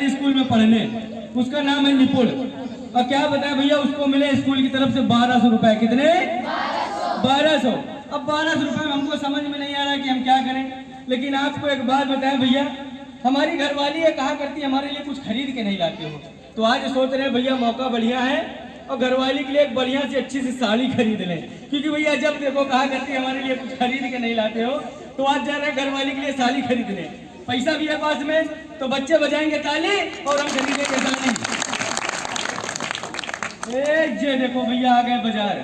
सरकारी स्कूल में पढ़ने, उसका नाम है निपुण। और क्या बताए भैया, उसको मिले स्कूल की तरफ से 1200 रुपए। कितने? 1200। अब 1200 रुपए में हमको समझ में नहीं आ रहा कि हम क्या करें। लेकिन आपको एक बात बताएं भैया, हमारी घरवाली ये कहा करती है हमारे लिए कुछ खरीद के नहीं लाते हो। तो आज सोच रहे हैं भैया मौका बढ़िया है और घरवाली के लिए एक बढ़िया सी अच्छी सी साड़ी खरीद लें। क्योंकि भैया जब देखो कहा करती है हमारे लिए कुछ खरीद के नहीं लाते हो, तो आज जा रहे हैं घरवाली के लिए साड़ी खरीदने। पैसा भी है पास में, तो बच्चे बजाएंगे ताली और हम खरीदेंगे साड़ी। ये देखो भैया आ गए बाजार।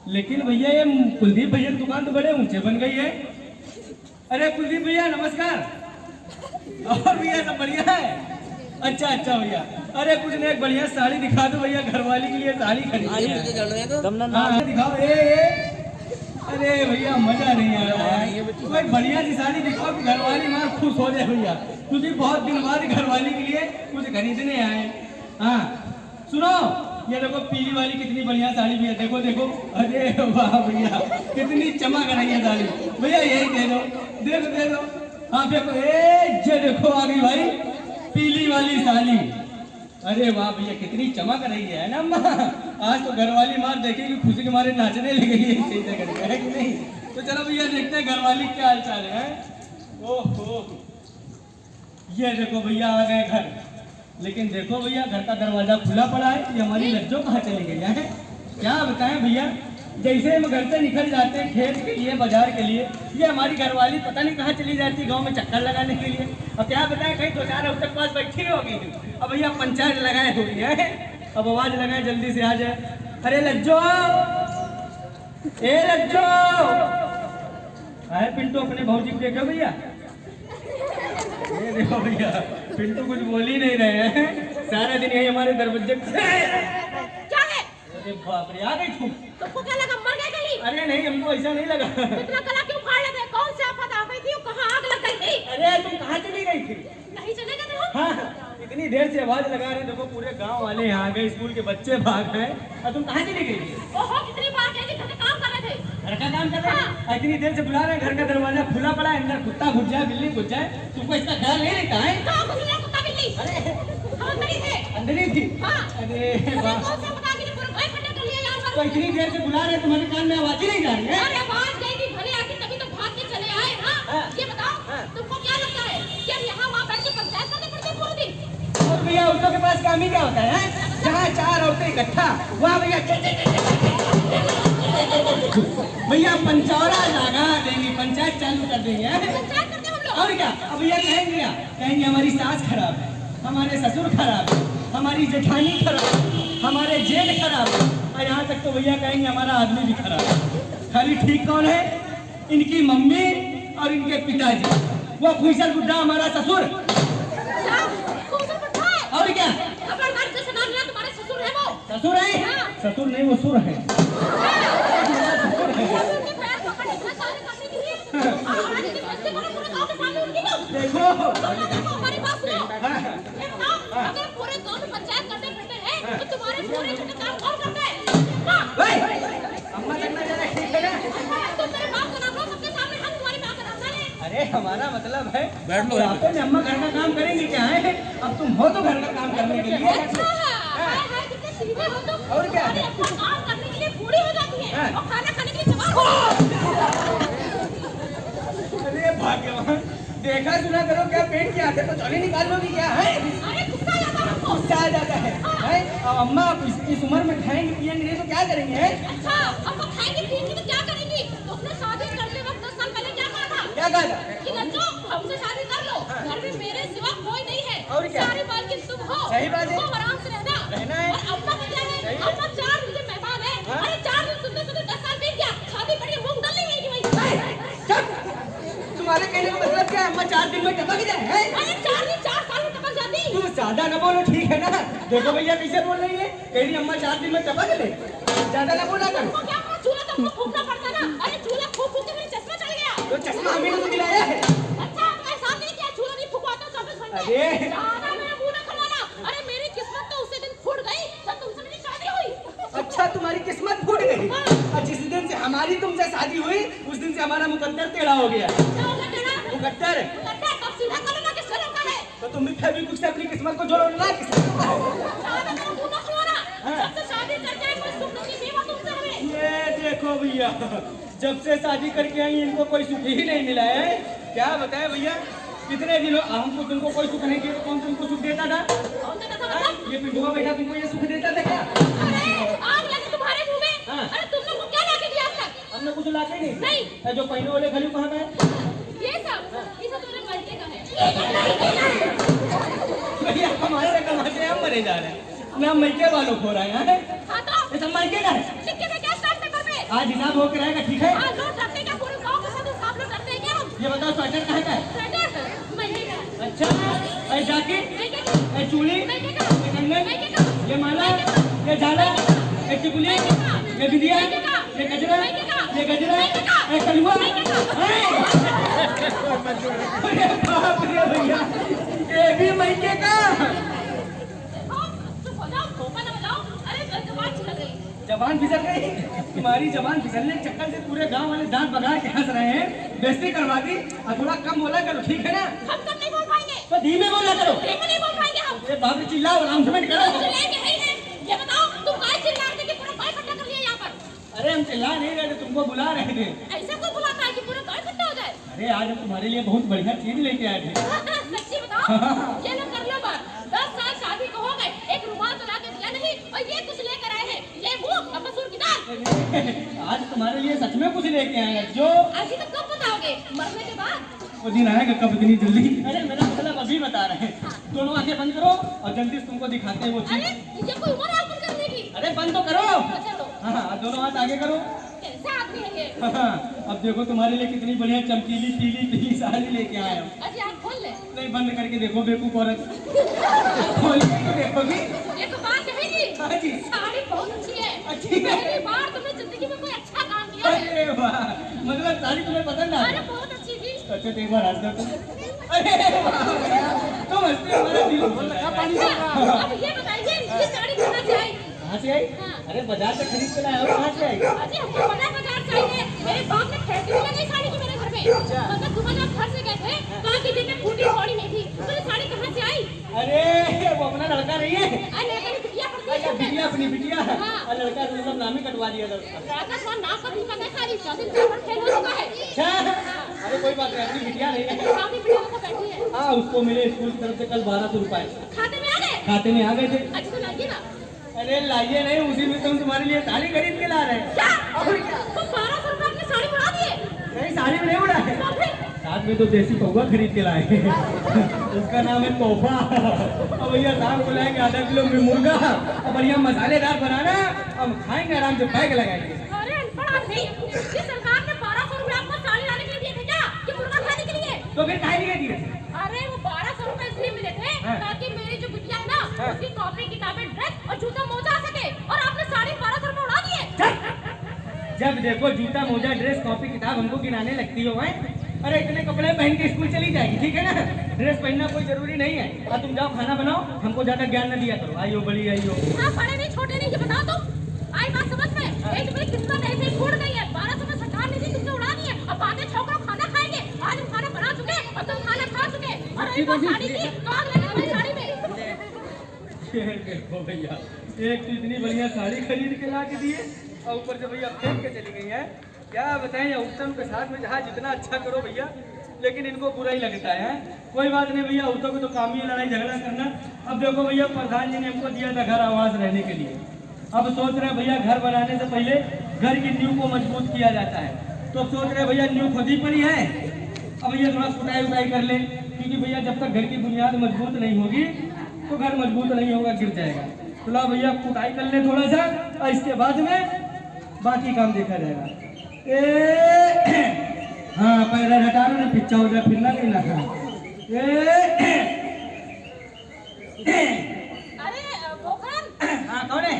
लेकिन भैया ये कुलदीप भैया की दुकान तो बड़े ऊंचे बन गई है। अरे कुलदीप भैया नमस्कार। और भैया सब बढ़िया है? अच्छा अच्छा भैया, अरे कुछ नहीं, एक बढ़िया साड़ी दिखा दो भैया, घरवाली के लिए साड़ी खरीदनी है। दिखाओ। अरे भैया मजा नहीं आ रहा है, कोई बढ़िया सी साड़ी दिखाओ कि घरवाली मार खुश हो जाए भैया, क्योंकि बहुत दिन बाद घरवाली के लिए कुछ खरीदने आए। हाँ सुनो, ये देखो पीली वाली कितनी बढ़िया साड़ी भी है, देखो देखो। अरे वाह भैया कितनी चमक रही है साड़ी भैया, यही दे दो, दे दो दे दो। हाँ देखो, ये देखो आ गई भाई पीली वाली साड़ी। अरे वाह भैया कितनी चमक रही है ना अम्मा। आज तो घरवाली मार देखेगी खुशी के मारे नाचने लगी है कि नहीं। तो चलो भैया देखते हैं घरवाली क्या हाल चाल है। ओहो, ये देखो भैया आ गए घर। लेकिन देखो भैया घर का दरवाजा खुला पड़ा है, ये हमारी लज्जो कहाँ चली गई है? क्या बताएं भैया, जैसे हम घर से निकल जाते हैं खेत के लिए बाजार के लिए, ये हमारी घरवाली पता नहीं कहाँ चली जाती है, गांव में चक्कर लगाने के लिए। अब क्या बताएं, कहीं 2-4 हफ्ते के पास बैठी होगी। अब भैया पंचायत लगाए हुई है, अब आवाज लगाए जल्दी से आ जाए। अरे लज्जो, ए लज्जो। अरे पिंटू अपने भौजी को देखो भैया, ये देखो भैया पिंटू कुछ बोल ही नहीं रहे हैं, सारा दिन यही हमारे दरवाजे। अरे बाप रे, आ गई तुम। तुमको क्या लगा मर गए कहीं? अरे नहीं, हमको ऐसा नहीं लगा। इतना गला क्यों फाड़ लेते? कौन सी आफत आ गई थी? कहाँ आग लग गई थी? अरे तुम कहाँ चली गई थी? नहीं चले गए थे? हाँ, इतनी देर से आवाज लगा रहे, देखो पूरे गांव वाले यहाँ आ गए, स्कूल के बच्चे भाग गए, और तुम कहाँ चली गई? ओहो, कितनी बार कह दी, घर का काम कर रहे थे। घर का काम कर रहे हैं? इतनी देर से बुला रहे हैं, घर का दरवाजा खुला पड़ा है, अंदर कुत्ता घुस जाए बिल्ली घुस जाए, तुमको इसका ख्याल नहीं रहता है? कहाँ घुस गया कुत्ता बिल्ली? अरे हम अंदर ही थे। अंदर ही थी? हाँ। अरे वाह, कौन सा बता के पूरा घर खड़ा कर लिया यहाँ पर? तो इतनी देर से बुला रहे, तुम्हारे कान में आवाज ही नहीं जा रही है? अरे आवाज गई थी भले आके, तभी तो भाग के चले आए। हाँ ये बताओ, तुमको क्या लगता है कि हम यहाँ वहाँ बैठ के पंचायत करने पड़ते हैं पूरे दिन? और भैया औरतों के पास काम ही क्या होता है? जहाँ 4 औरतें इकट्ठा, वहाँ भैया भैया पंचौरा लगा देंगे, पंचायत चालू कर देंगे। पंचायत करते हम लोग। और क्या, अब भैया कहेंगे हमारी सास खराब है, हमारे ससुर खराब है, हमारी जेठानी खराब है, हमारे जेठ खराब है, और यहाँ तक तो भैया कहेंगे हमारा आदमी भी खराब है। खाली ठीक कौन है? इनकी मम्मी और इनके पिताजी। वो खुशल बुड्ढा हमारा ससुर। और क्या, तुम्हारे ससुर है वो? ससुर है? हाँ। ससुर नहीं, वो सुर है। देखो हमारी बात सुनो। अगर पूरे गांव में पंचायत करते फिरते हैं तो तुम्हारे पूरे काम कौन करता है? अम्मा करना जरा ठीक है ना? तुम मेरे बाप का नाम लो सबके सामने, हम तुम्हारी माँ का नाम ना लें। अरे हमारा मतलब है में अम्मा घर का काम करेंगे क्या है? अब तुम हो तो घर का काम करने के लिए। कितने सीधे हो तुम। और क्या? अपना काम करने के लिए बूढ़ी हो जाती है और खाना खाने के लिए जवान हो जाती है। अरे भाग्यवान, देखा सुना करो, क्या पेट की आदत तो चौली निकाल लोगी क्या है? अरे गुस्सा आ जाता है हमको। गुस्सा आ जाता है? अब अम्मा इस उम्र में खाएंगे पिएंगे नहीं तो क्या करेंगे? अच्छा, अब वो खाएंगी पिएंगी तो क्या करेंगी? तुमने शादी करते वक्त 10 साल पहले क्या कहा था? क्या कहा था? कि लज्जो हमसे शादी कर लो, घर में मेरे सिवा कोई नहीं है, और क्या? सारी मालकिन तुम हो। सही बात है। तुम आराम से रहना है। और अम्मा का क्या है? अम्मा 4 दिन के मेहमान है। अरे 4 दिन सुनते सुनते 10 साल बीत गया, शादी करिए मूंग दाल नहीं लेगी भाई। तुम्हारे कहने का मतलब क्या है? अम्मा 4 दिन में टपक जाए? अरे 4 दिन 4 साल में टपक जाती। तुम ज्यादा न बोलो, ठीक है ना? देखो भैया कैसे बोल रही है, कह रही अम्मा 4 दिन में टपक ले, ज्यादा न बोला कर। तुमको क्या पता, चूल्हा तो फूकना पड़ता ना। अरे चूल्हा फूक फूक के मेरा चश्मा चल गया। तो चश्मा हमें तो दिलाया है। अच्छा ऐसा नहीं किया, चूल्हा नहीं फुकवाता 24 घंटे। अरे ज्यादा मेरा मुंह ना खुलवाना। अरे मेरी किस्मत तो उसी दिन फूट गई जब तुमसे मेरी शादी हुई। अच्छा तुम्हारी किस्मत फूट गई? और जिस दिन से हमारी तुमसे शादी हुई उस दिन से हमारा मुकद्दर टेढ़ा हो गया। क्या हो गया तेरा? मुकद्दर मुकद्दर तब सीधा करो ना, किससे रोका है? तो तुम भी फेविक्विक से अपनी किस्मत को जोड़ो ना किस्मत को। शादी करो तू मत रोना। जब से शादी करके आई कोई सुख नहीं हुआ तुमसे हमें। ये देखो भैया, जब से शादी करके आई इनको कोई सुख ही नहीं मिला है। क्या बताए भैया, कितने दिनों हमको तुमको कोई सुख नहीं दिया, कौन तुमको सुख देता था? कौन देता था मतलब? ये पिंडुआ बैठा तुमको ये सुख देता था क्या? अरे आग लगी तुम्हारे मुंह में। अरे तुम लोग को क्या लाके दिया आज तक? हमने कुछ लाके नहीं। नहीं। जो पहने वाले खली कहाँ का है? ये सब तुम्हारे मर्जी का है। भैया हमारे कमाते हम मरे जा रहे हैं ना, मैके वालों को रहे हैं। हाँ तो ये सब मैके का है। सिक्के में क्या स्टार्ट पेपर पे? आज हिसाब होकर रहेगा, ठीक है? हाँ लोग डरते क्या पूरे गांव के साथ हिसाब लोग डरते हैं क्या हम? ये बताओ स्वेटर कहाँ का है? स्वेटर महीने का। अच्छा, ये जैकेट, ये चूड़ी, महीने का। ये कंगन, महीने का। ये माला, ये झाला, ये टिकुली, ये बिंदिया, ये गजरा, ये गजरा, ये कलुआ। अरे बाप रे भैया, ये भी मैके का। चुप हो जाओ, धोखा ना बताओ। अरे जबान छिल गई। जबान फिसल गई? तुम्हारी जबान फिसलने के चक्कर से पूरे गांव वाले दांत बगा के हंस रहे हैं। बेइज्जती करवा दी। और थोड़ा कम बोला करो, ठीक है ना? हम कब नहीं बोल पाएंगे? तो धीमे बोला करो। धीमे नहीं बोल पाएंगे हम। ये बाप रे चिल्लाओ, अनाउंसमेंट करो। चिल्लाएंगे ही नहीं। ये बताओ तुम काय चिल्ला रहे थे कि पूरा गाय इकट्ठा कर लिया यहाँ पर? अरे हम चिल्ला नहीं रहे थे, तुमको बुला रहे थे। ऐसा कोई बुलाता है कि पूरा गाय इकट्ठा हो जाए? अरे आज हम तुम्हारे लिए बहुत बढ़िया चीज लेके आए थे। सच्ची बताओ। ये लोग कर लो बात। 10 साल शादी को हो गए, एक रुमाल तो ला के दिया नहीं, और ये कुछ लेकर आए हैं। ये मुंह और मसूर की दाल। आज तुम्हारे लिए सच में कुछ लेके आए हैं। जो अभी तक कब बताओगे? मरने के बाद? वो दिन आएगा कब, इतनी जल्दी? अरे मेरा मतलब अभी बता रहे हैं। दोनों आंखें बंद करो और जल्दी से तुमको दिखाते हैं वो अरे चीज। ये कोई उम्र है आपको करने की? अरे बंद तो करो। चलो। हाँ, दोनों हाथ आगे करो। कैसा आदमी है ये? हाँ, अब देखो तुम्हारे लिए कितनी बढ़िया चमकीली पीली पीली साड़ी लेके आए हम। अजी आँख खोल ले। नहीं, बंद करके देखो बेवकूफ औरत। खोल के तो देखोगी? एक बात कहेगी। हाँ जी। साड़ी बहुत अच्छी है। अच्छी है। पहली बार तुमने जिंदगी में कोई अच्छा काम किया है। अरे वाह, मतलब साड़ी तुम्हें पसंद आ अरे गई? बहुत अच्छी थी। अच्छा तो एक बार हंस दो तुम। अरे वाह भैया, तुम हंसते हो, हमारा दिल खोल रहा है। पानी अच्छा, अब ये बताइए ये साड़ी कहाँ से आई? कहाँ से आई? हाँ। अरे बाजार से खरीद के लाया हो, कहाँ से आई? अजी हमको बड़ा बाजार चाहिए। मेरे बाप ने खरीदी भी लगाई साड़ी को मेरे घर में। मतलब सुबह जब घर से गए थे, कहा कि दिन में फूटी थोड़ी नहीं थी। तो ये साड़ी कहाँ से आई? अरे वो अपना लड़का नहीं है? अरे लड़का की बिटिया पड़ती अच्छा है। बिटिया, अपनी बिटिया। हाँ। और लड़का तो मतलब नाम ही कटवा दिया था उसका। लड़का थोड़ा नाक का टीका देखा नहीं, 4 दिन पेपर फेल हो चुका है। अच्छा, अरे कोई बात नहीं, अपनी बिटिया नहीं है। काफी बिटिया को बैठी है। हाँ, उसको मेरे स्कूल की तरफ से कल 1200 रुपए खाते में आ गए? खाते में आ गए थे। अच्छा तो लाइए ना। अरे लाइए नहीं, उसी में तो हम तुम्हारे लिए साड़ी खरीद के ला रहे हैं। क्या? और क्या? तुम 1200 रुपए अपनी साड़ी बढ़ा दिए? नहीं, साड़ी में नहीं उड़ा है, तो फिर? साथ में तो देसी कौवा खरीद के लाए हैं। उसका नाम है तोहफा। और भैया साहब को लाएंगे आधा किलो में मुर्गा और बढ़िया मसालेदार बनाना, हम खाएंगे आराम से, पैक लगाएंगे। अरे अनपढ़ आदमी, ये सरकार ने 1200 रुपए आपको साड़ी लाने के लिए दिए थे क्या? कि मुर्गा खाने के लिए? तो फिर खाए नहीं दिए? अरे वो 1200 रुपए इसलिए मिले थे ताकि मेरी जो बिटिया है ना, उसकी कॉपी किताबें ड्रेस और जूता मोजा आ सके, और आपने साड़ी 1200 रुपए उड़ा दिए। जब देखो जूता मोजा ड्रेस कॉपी किताब हमको गिनाने लगती हो। अरे इतने कपड़े पहन के स्कूल चली जाएगी, ठीक है ना? ड्रेस पहनना कोई जरूरी नहीं है। और तुम जाओ खाना बनाओ, हमको ज्यादा ज्ञान न दिया करो। आइयो बड़ी आइयो। हाँ, बड़े नहीं छोटे नहीं, ये बताओ तुम। आई बात समझ में? एक मेरी किस्मत ऐसे ही फूट गई है। 1200 में सरकार ने दी, तुमने उड़ा दिए। अब बातें छोकरो खाना खाएंगे। आज हम खाना बना चुके और तुम खाना खा चुके। और एक बार साड़ी की तो आग लगी तुम्हारी साड़ी में। देखो भैया, एक तो इतनी बढ़िया साड़ी खरीद के ला के दिए और ऊपर से भैया फेंक के चली गई है। क्या बताएं, औरतों के साथ में जहाँ जितना अच्छा करो भैया, लेकिन इनको बुरा ही लगता है। कोई बात नहीं भैया, औरतों को तो काम ही है लड़ाई झगड़ा करना। अब देखो भैया, प्रधान जी ने हमको दिया था घर आवास रहने के लिए। अब सोच रहे भैया घर बनाने से पहले घर की नींव को मजबूत किया जाता है। तो सोच रहे भैया नींव खुद ही पड़ी है, अब भैया थोड़ा कुटाई उटाई कर ले, क्योंकि भैया जब तक घर की बुनियाद मजबूत नहीं होगी तो घर मजबूत नहीं होगा, गिर जाएगा। तो ला भैया कुटाई कर ले थोड़ा सा, और इसके बाद में बाकी काम देखा जाएगा। हाँ, पैर हटा लो ना, पिच्चा हो जाए, फिरना नहीं ना। अरे पोखरन। हाँ, कौन है?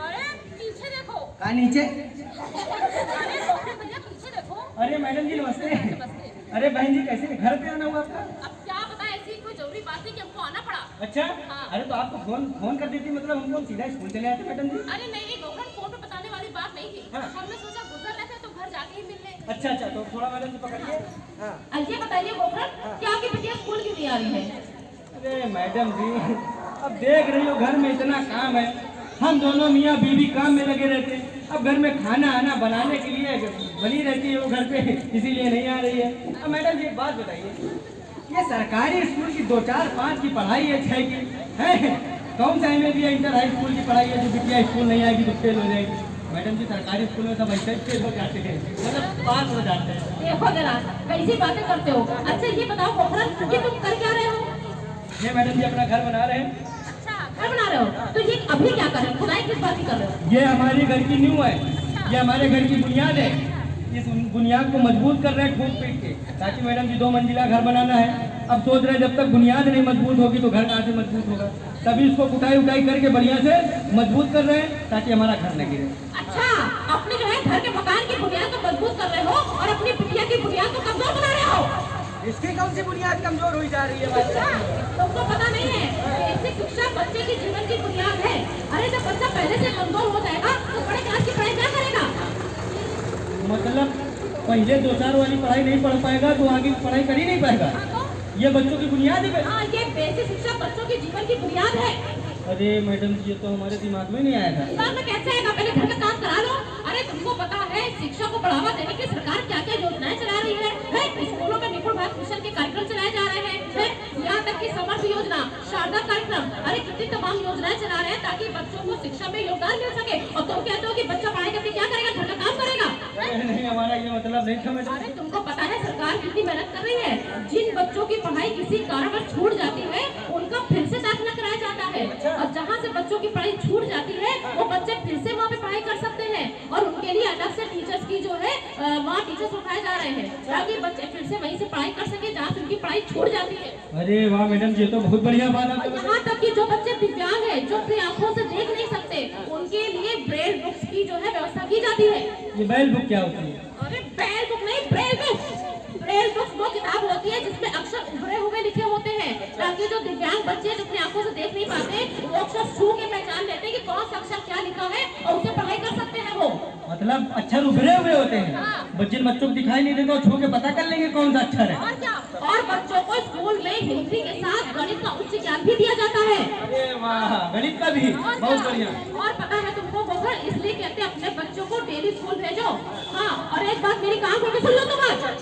अरे पीछे देखो। कहाँ नीचे? अरे पोखरन भैया पीछे देखो। अरे मैडम जी नमस्ते। नमस्ते। अरे बहन जी कैसे, घर पे आना हुआ आपका? अब क्या बताएं, ऐसी कोई जरूरी बात थी कि हमको आना पड़ा। अच्छा। हाँ। अरे तो आपको फोन कर देती, मतलब हम लोग सीधा स्कूल चले आते मैडम जी। अरे नहीं पोखरन, फोन पे बताने वाली बात नहीं थी। हाँ। हमने सोचा गुजर रहे थे तो घर जाके ही मिल ले। अच्छा, तो थोड़ा मैडम जी पकड़िए। हाँ। ये बताइए पोखरन, क्या आपकी बिटिया स्कूल क्यों नहीं आ रही है? अरे मैडम जी, अब देख रही हो घर में इतना काम है, हम दोनों मियाँ बीवी काम में लगे रहते हैं। अब घर में खाना आना बनाने के लिए बनी रहती है वो घर पे, इसीलिए नहीं आ रही है। अब मैडम जी एक बात बताइए, ये सरकारी स्कूल की 2, 4, 5 की पढ़ाई है, 6 की है, कौन सा में भी इंटर हाई स्कूल की पढ़ाई है जो बिटिया स्कूल नहीं आएगी तो फेल हो जाएगी। मैडम जी सरकारी स्कूल में सब ऐसे ही फेल हो जाते हैं, मतलब पास हो जाते हैं। देखो जरा कैसी बातें करते हो। अच्छा ये बताओ पोखरन, ये तुम कर क्या रहे हो? ये मैडम जी अपना घर बना रहे हैं। अच्छा घर बना रहे हो, तो ये अभी क्या कर रहे हो? खुदाई किस बात की कर रहे हो? ये हमारे घर की नींव है, ये हमारे घर की बुनियाद है। इस बुनियाद को मजबूत कर रहे हैं ठोक पीट के, ताकि मैडम जी 2 मंजिला घर बनाना है। अब सोच रहे हैं जब तक बुनियाद नहीं मजबूत होगी तो घर कहाँ से मजबूत होगा, तभी इसको कुटाई उटाई करके बढ़िया से मजबूत कर रहे हैं ताकि हमारा घर न गिरे। अच्छा अपने जो है घर के मकान की बुनियाद को मजबूत कर रहे हो और अपनी बिटिया की बुनियाद को कमजोर बना रहे हो। इसकी कौन सी बुनियाद कमजोर हुई जा रही है? अच्छा तुमको पता नहीं है, बेसिक शिक्षा बच्चे के जीवन की बुनियाद है। अरे जब बच्चा पहले से कमजोर हो जाएगा तो बड़े क्लास की पढ़ाई क्या करेगा? मतलब पहले 2, 4 वाली पढ़ाई नहीं पढ़ पाएगा तो आगे पढ़ाई कर ही नहीं पाएगा। ये बच्चों की बुनियाद है। हाँ ये बेसिक शिक्षा बच्चों के जीवन की बुनियाद है। अरे मैडम जी ये तो हमारे दिमाग में नहीं आया था। दिमाग में कैसे आएगा? पहले घर का काम करा लो। अरे तुमको पता है शिक्षा को बढ़ावा देने की सरकार क्या क्या योजनाएं चला रही है? स्कूलों में निपुण भारत मिशन के कार्यक्रम चलाए जा रहे हैं, यहाँ तक कि समर्थ योजना, शारदा कार्यक्रम, अरे कितनी तमाम योजनाएं चला रहे हैं ताकि बच्चों को शिक्षा में योगदान मिल सके। और तुम कहते हो कि बच्चा पढ़ाई करके क्या करेगा? घर का काम करेगा? नहीं हमारा ये मतलब नहीं था मैडम। अरे तुमको पता है सरकार कितनी मेहनत कर रही है? जिन बच्चों की पढ़ाई किसी कारणवश छूट जाती है उनका फिर से दाखिला कराया जाता है, और जहाँ से बच्चों की पढ़ाई छूट जाती है वो बच्चे फिर से वहाँ पे पढ़ाई कर सकते हैं। और उनके लिए अलग से टीचर्स की जो है वहाँ टीचर्स उठाए जा रहे हैं ताकि बच्चे फिर से वहीं से पढ़ाई कर सके जहाँ से उनकी पढ़ाई छूट जाती है। अरे वाह मैडम ये तो बहुत बढ़िया बात है। यहाँ तक कि जो बच्चे दिव्यांग है, जो अपनी आंखों से देख नहीं सकते, उनके लिए ब्रेल बुक्स की जो है व्यवस्था की जाती है। ये ब्रेल बुक क्या होती है? अरे ब्रेल बुक नहीं, ब्रेल बुक्स। ब्रेल बुक्स वो किताब होती है जिसमें अक्षर उभरे हुए लिखे होते हैं ताकि जो दिव्यांग बच्चे जो अपनी आंखों से देख नहीं पाते वो अक्षर छू के पहचान लेते हैं कि कौन सा अक्षर क्या लिखा है और उसे पढ़ाई कर सकते हैं वो। मतलब अक्षर उभरे हुए होते हैं। हाँ। जिन बच्चों को दिखाई नहीं देता छू के पता कर लेंगे कौन सा अक्षर है। और क्या, और बच्चों को स्कूल में हिंदी के साथ गणित का उच्च ज्ञान भी दिया जाता है। अरे वाह गणित का भी बहुत बढ़िया। और पता है तुमको बोल, इसलिए कहते हैं अपने बच्चों को डेली स्कूल भेजो। हाँ और एक बात मेरी कान खोल के सुन लो तुम,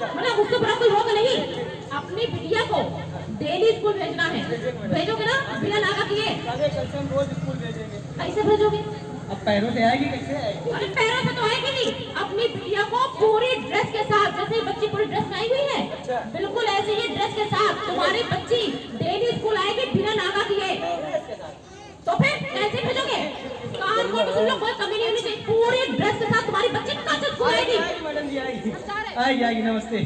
मतलब मुझसे बड़ा कोई होगा नहीं। अपनी बिटिया को डेली स्कूल भेजना है, भेजोगे ना बिना नागा किए? रोज स्कूल भेजेंगे। कैसे भेजोगे? अब पैरों से आएगी कैसे आएगी? अरे पैरों से तो आएगी नहीं। अपनी बिटिया को पूरी ड्रेस के साथ, जैसे बच्ची पूरी ड्रेस में आई हुई है बिल्कुल ऐसे ही ड्रेस के साथ तुम्हारी बच्ची डेली स्कूल आएगी बिना नागा किए। तो फिर कैसे भेजोगे? कान खोल के सुन लो, कोई कमी नहीं होनी चाहिए। पूरी ड्रेस के साथ तुम्हारी बच्ची कहाँ से स्कूल आएगी? मैडम जी आएगी आएगी नमस्ते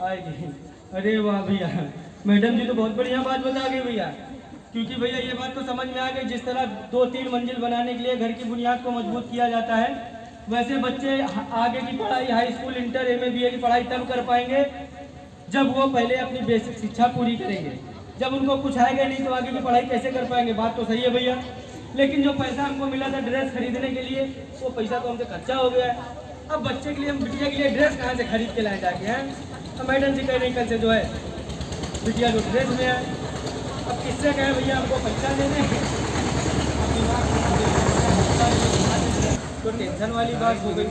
आएगी। अरे वाह भैया मैडम जी तो बहुत बढ़िया बात बता गई भैया, क्योंकि भैया ये बात तो समझ में आ गई जिस तरह 2-3 मंजिल बनाने के लिए घर की बुनियाद को मजबूत किया जाता है, वैसे बच्चे आगे की पढ़ाई high school, inter, MA, BA की पढ़ाई तब कर पाएंगे जब वो पहले अपनी बेसिक शिक्षा पूरी करेंगे। जब उनको कुछ आएगा नहीं तो आगे की पढ़ाई कैसे कर पाएंगे? बात तो सही है भैया, लेकिन जो पैसा हमको मिला था ड्रेस खरीदने के लिए वो पैसा तो हमसे खर्चा हो गया है। अब बच्चे के लिए, हम बिटिया के लिए ड्रेस कहाँ से खरीद के लाए जाके हैं? तो मैडम जी कह रही कल से जो है बिटिया जो ड्रेस में है, अब किससे कहें भैया हमको पैसा देने? तो टेंशन वाली बात हो गई।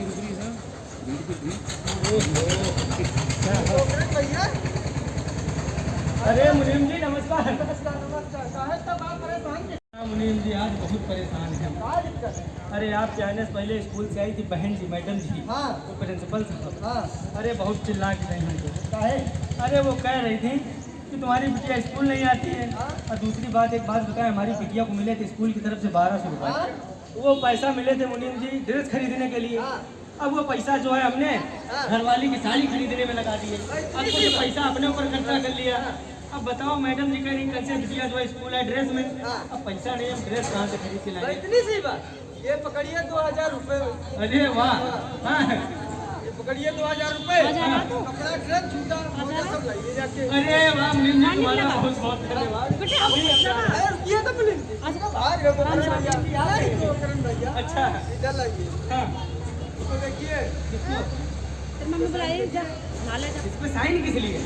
अरे मुनीम जी नमस्कार। मुनीम जी आज बहुत परेशान है। अरे आप जाने से पहले स्कूल से आई थी बहन जी, मैडम जी, वो प्रिंसिपल साहब, अरे बहुत चिल्ला के रही हमको। अरे वो कह रही थी कि तुम्हारी बिटिया स्कूल नहीं आती है, और दूसरी बात एक बात बताएं, हमारी बिटिया को मिले थे स्कूल की तरफ से 1200 रुपये। वो पैसा मिले थे मुनीम जी ड्रेस खरीदने के लिए। अब वो पैसा जो है हमने घरवाली की साड़ी खरीदने में लगा दिए। अब तो ये पैसा अपने ऊपर खर्चा कर लिया। अब बताओ मैडम जी कह रही कल से बिटिया जो है स्कूल है ड्रेस में, अब पैसा नहीं, हम ड्रेस कहाँ से खरीद के लाएंगे? इतनी सी बात, ये पकड़िए 2000 रुपए। अरे वाह, हाँ ये पकड़िए 2000 रुपए, कपड़ा, ड्रेस, जूता, मोजा सब लाइए जाके। अरे वाह मुनीम जी तुम्हारा बहुत बहुत धन्यवाद। रुकिए तो मिलेंगे। अच्छा इधर लाइए, हाँ इसको देखिए। इसमें साइन किस लिए?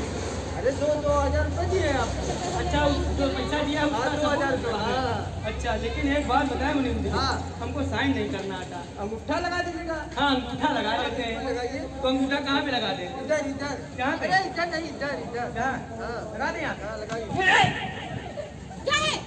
अरे 2,000 रुपए दिए आप। अच्छा जो पैसा दिया उसका 2,000 रुपए। हाँ। अच्छा लेकिन एक बात बताए मुनीम जी, हाँ। हमको साइन नहीं करना आता। अंगूठा लगा दीजिएगा। हाँ अंगूठा लगा लेते हैं। लगाइए। तो अंगूठा कहाँ पे लगा दें? इधर इधर। कहाँ पे? अरे इधर नहीं, इधर इधर। कहाँ? हाँ। लगा दें आप? हाँ, लगाइए। क्या है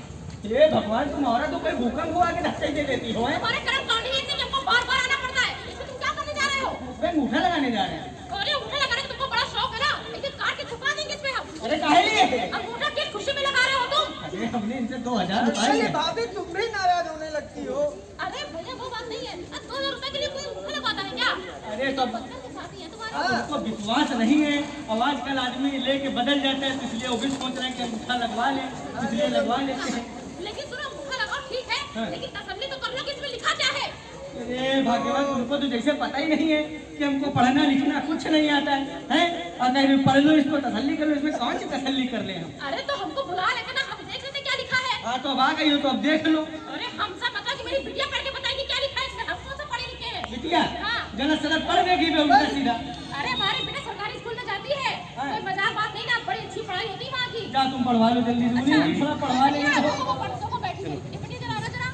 ये भगवान तुम औरत तो कोई भूकंप हुआ के धक्के दे देती हो हैं? तुम्हारे कर्म कांड ही ऐसे कि हमको बार बार आना पड़ता है। इसमें तुम क्या करने जा रहे हो? उसमें अंगूठा लगाने जा रहे हैं। अरे अंगूठा लगाने का तुमको बड़ा शौक है ना, लेकिन काट के छुपा देंगे इसमें हम। अरे काहे लिए? अंगूठा किस खुशी में लगा रहे हो तुम? अरे हमने इनसे 2,000 रुपए अरे लिए। भाभी तुम भी नाराज होने लगती हो। अरे भैया वो बात नहीं है, 2,000 रुपए के लिए कोई अंगूठा लगाता है क्या? अरे तो बचपन के साथी है तुम्हारे। हाँ। उसको विश्वास नहीं है। अब आजकल आदमी लेके बदल जाता है, तो इसलिए वो भी सोच रहे हैं कि अंगूठा लगवा लें, इसलिए लगवा लेते हैं। लेकिन सुनो अंगूठा लगाओ ठीक है, हाँ। लेकिन तसल्ली तो कर लो कि इसमें लिखा क्या है। अरे भाग्यवान उनको तो जैसे पता ही नहीं है कि हमको पढ़ना लिखना कुछ नहीं आता है? और कहीं पढ़ लो इसको तसल्ली कर लो, इसमें कौन सी तसल्ली कर ले हम? अरे तो हमको बुला लेते ना, हम देख लेते क्या लिखा है। हाँ तो अब आ गई हो तो अब देख लो। अरे हमसे पता कि मेरी बिटिया पढ़ के बताएगी क्या लिखा है इसमें, हम कौन सा पढ़े लिखे हैं। बिटिया हाँ। गलत सलत पढ़ देगी बे उल्टा सीधा। अरे हमारी बेटा सरकारी स्कूल में जाती है, हाँ। कोई मजाक बात नहीं ना, बड़ी अच्छी पढ़ाई होती है वहाँ की। जा तुम पढ़वा लो जल्दी से, अच्छा। मुझे थोड़ा पढ़वा लेना तो। वो पढ़ को बैठी है, ये बेटी जरा जरा।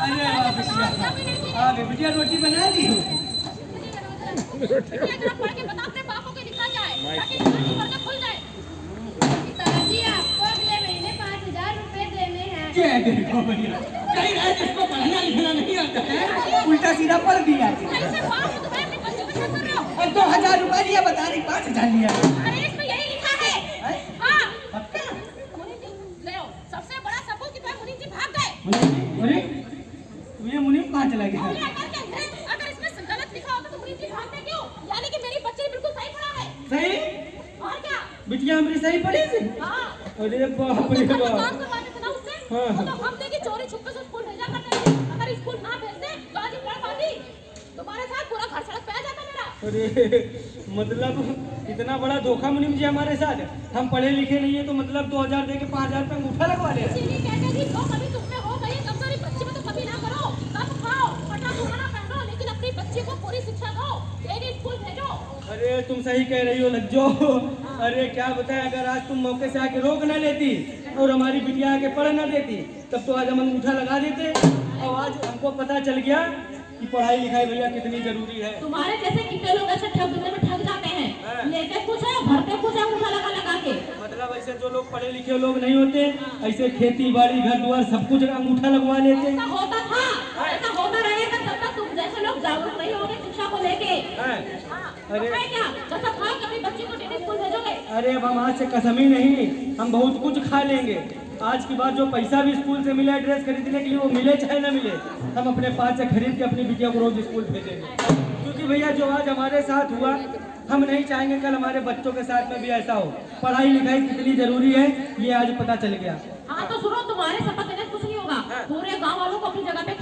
अरे वाह बिटिया, हाँ बिटिया रोटी बना दी हो? बेटिया जरा पढ़ के बता अपने बापों के लिखा क्या है, ताकि तुम्हारी पर्दा खुल जाए। पिताजी आपको अगले महीने 5,000 रुपए देने हैं। क्या देखो भैया, कहीं रहे जिसको पढ़ना लिखना नहीं आता है उल्टा सीधा पढ़ दिया। ऐसे बाप हो तो मैं अपने बच्चे को क्या कर रहे हो? अब 2,000 रुपए लिया बता रही, 5,000 लिया। अरे इसमें यही लिखा है। हैं? हाँ। पक्का? मुनीम जी ले आओ, सबसे बड़ा सबूत कि तुम्हारे मुनीम जी भाग गए। अरे ये मुनीम कहाँ चला गया? अरे अगर इसमें गलत लिखा होता तो मुनीम जी भागते क्यों? यानी कि मेरी बच्ची ने बिल्कुल सही पढ़ा है। सही और क्या? बिटिया हमारी सही पढ़ी थी? हाँ। अरे बाप रे उसका बाप। काम करवाते थे ना उससे, हाँ। वो तो हम देखी चोरी छुपे से स्कूल भेजा करते थे। अगर स्कूल ना भेजते तो आज ये पढ़ पाती। तुम्हारे साथ पूरा घर सड़क पे आ जाता मेरा। अरे मतलब इतना बड़ा धोखा मुनीम जी हमारे साथ। हम पढ़े लिखे नहीं है तो मतलब 2,000 दे के 5,000 रुपए अंगूठा लगवा ले रहे हैं। इसीलिए कहते थे जो कभी तुम में हो गई कमजोरी बच्ची में तो कभी ना करो। कम खाओ, फटा फुटाना पहनो, लेकिन अपनी बच्ची को पूरी शिक्षा दो, डेली स्कूल भेजो। अरे तुम सही कह रही हो लज्जो। अरे क्या बताएं, अगर आज तुम मौके से आके रोक न लेती और हमारी बिटिया आके पढ़ न देती तब तो आज हम अंगूठा लगा देते। और आज हमको पता चल गया कि पढ़ाई लिखाई भैया कितनी जरूरी है। तुम्हारे जैसे कितने लोग ऐसे ठग दुनिया में ठग जाते हाँ। हैं, लेते कुछ है भरते कुछ है अंगूठा लगा लगा के। मतलब ऐसे जो लोग पढ़े लिखे लोग नहीं होते, ऐसे खेती बाड़ी घर द्वार सब कुछ अंगूठा लगवा लेते। ऐसा होता था, ऐसा होता रहेगा तब तक तुम जैसे लोग जागरूक नहीं होंगे शिक्षा को लेके। हैं? अरे क्या जब तक खाओ अपनी बच्ची को डेली स्कूल भेजोगे? अरे अब हम आज से कसम ही नहीं, हम बहुत कुछ खा लेंगे। आज के बाद जो पैसा भी स्कूल से मिले ड्रेस खरीदने के लिए वो मिले चाहे ना मिले, हम अपने पास से खरीद के अपनी बिटिया को रोज स्कूल भेजेंगे। क्योंकि भैया जो आज हमारे साथ हुआ, हम नहीं चाहेंगे कल हमारे बच्चों के साथ में भी ऐसा हो। पढ़ाई लिखाई कितनी जरूरी है ये आज पता चल गया। हाँ तो सुनो, तुम्हारे शपथ देने से कुछ नहीं होगा। पूरे गांव वालों को अपनी जगह पे